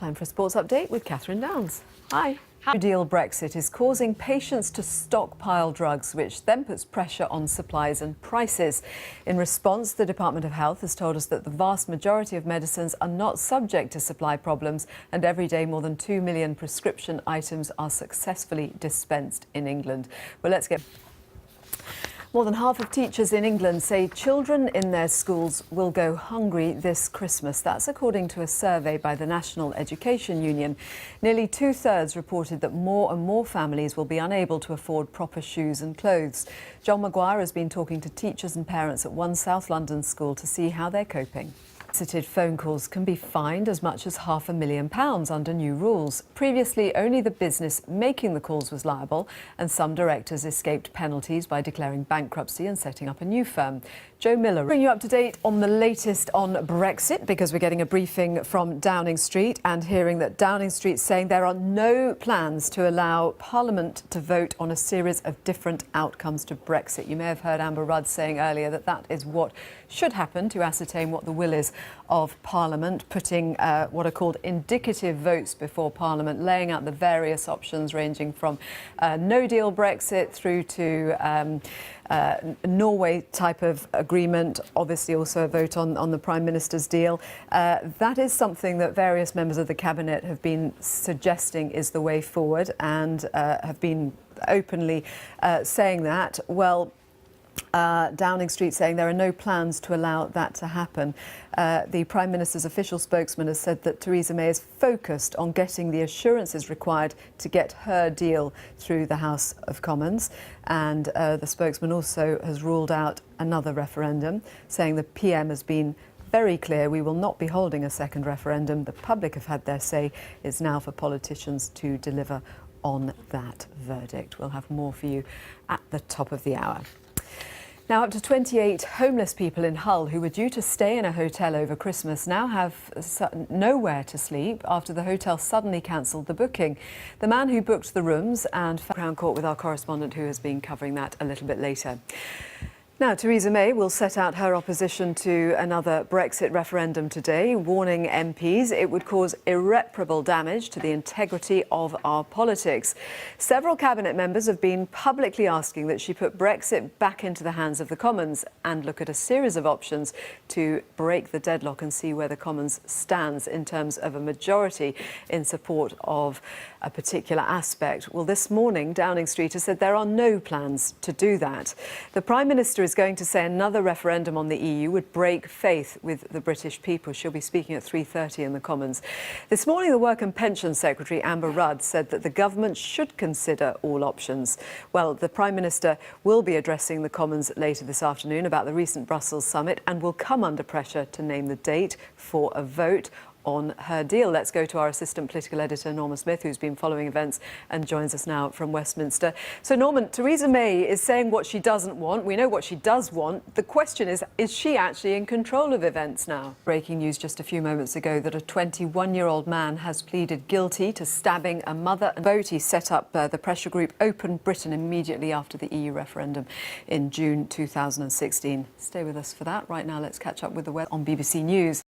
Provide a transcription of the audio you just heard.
Time for a sports update with Catherine Downs. Hi. No deal Brexit is causing patients to stockpile drugs, which then puts pressure on supplies and prices. In response, the Department of Health has told us that the vast majority of medicines are not subject to supply problems, and every day more than 2 million prescription items are successfully dispensed in England. Well, let's get... More than half of teachers in England say children in their schools will go hungry this Christmas. That's according to a survey by the National Education Union. Nearly two-thirds reported that more and more families will be unable to afford proper shoes and clothes. John Maguire has been talking to teachers and parents at one South London school to see how they're coping. Solicited phone calls can be fined as much as £500,000 under new rules. Previously, only the business making the calls was liable, and some directors escaped penalties by declaring bankruptcy and setting up a new firm. Joe Miller, bring you up to date on the latest on Brexit, because we're getting a briefing from Downing Street and hearing that Downing Street's saying there are no plans to allow Parliament to vote on a series of different outcomes to Brexit. You may have heard Amber Rudd saying earlier that that is what should happen to ascertain what the will is of Parliament, putting what are called indicative votes before Parliament, laying out the various options ranging from no-deal Brexit through to Norway type of agreement, obviously also a vote on the Prime Minister's deal. That is something that various members of the Cabinet have been suggesting is the way forward, and have been openly saying that. Well, Downing Street saying there are no plans to allow that to happen. The Prime Minister's official spokesman has said that Theresa May is focused on getting the assurances required to get her deal through the House of Commons. And the spokesman also has ruled out another referendum, saying the PM has been very clear: we will not be holding a second referendum. The public have had their say. It's now for politicians to deliver on that verdict. We'll have more for you at the top of the hour. Now, up to 28 homeless people in Hull who were due to stay in a hotel over Christmas now have nowhere to sleep after the hotel suddenly cancelled the booking. The man who booked the rooms and Crown Court with our correspondent, who has been covering that a little bit later. Now, Theresa May will set out her opposition to another Brexit referendum today, warning MPs it would cause irreparable damage to the integrity of our politics. Several cabinet members have been publicly asking that she put Brexit back into the hands of the Commons and look at a series of options to break the deadlock and see where the Commons stands in terms of a majority in support of a particular aspect. Well, this morning, Downing Street has said there are no plans to do that. The Prime Minister is going to say another referendum on the EU would break faith with the British people. She'll be speaking at 3:30 in the Commons. This morning, the Work and Pensions Secretary, Amber Rudd, said that the government should consider all options. Well, the Prime Minister will be addressing the Commons later this afternoon about the recent Brussels summit and will come under pressure to name the date for a vote on her deal. Let's go to our assistant political editor, Norman Smith, who's been following events and joins us now from Westminster. So, Norman, Theresa May is saying what she doesn't want. We know what she does want. The question is she actually in control of events now? Breaking news just a few moments ago that a 21-year-old man has pleaded guilty to stabbing a mother. He set up the pressure group Open Britain immediately after the EU referendum in June 2016. Stay with us for that. Right now, let's catch up with the weather on BBC News.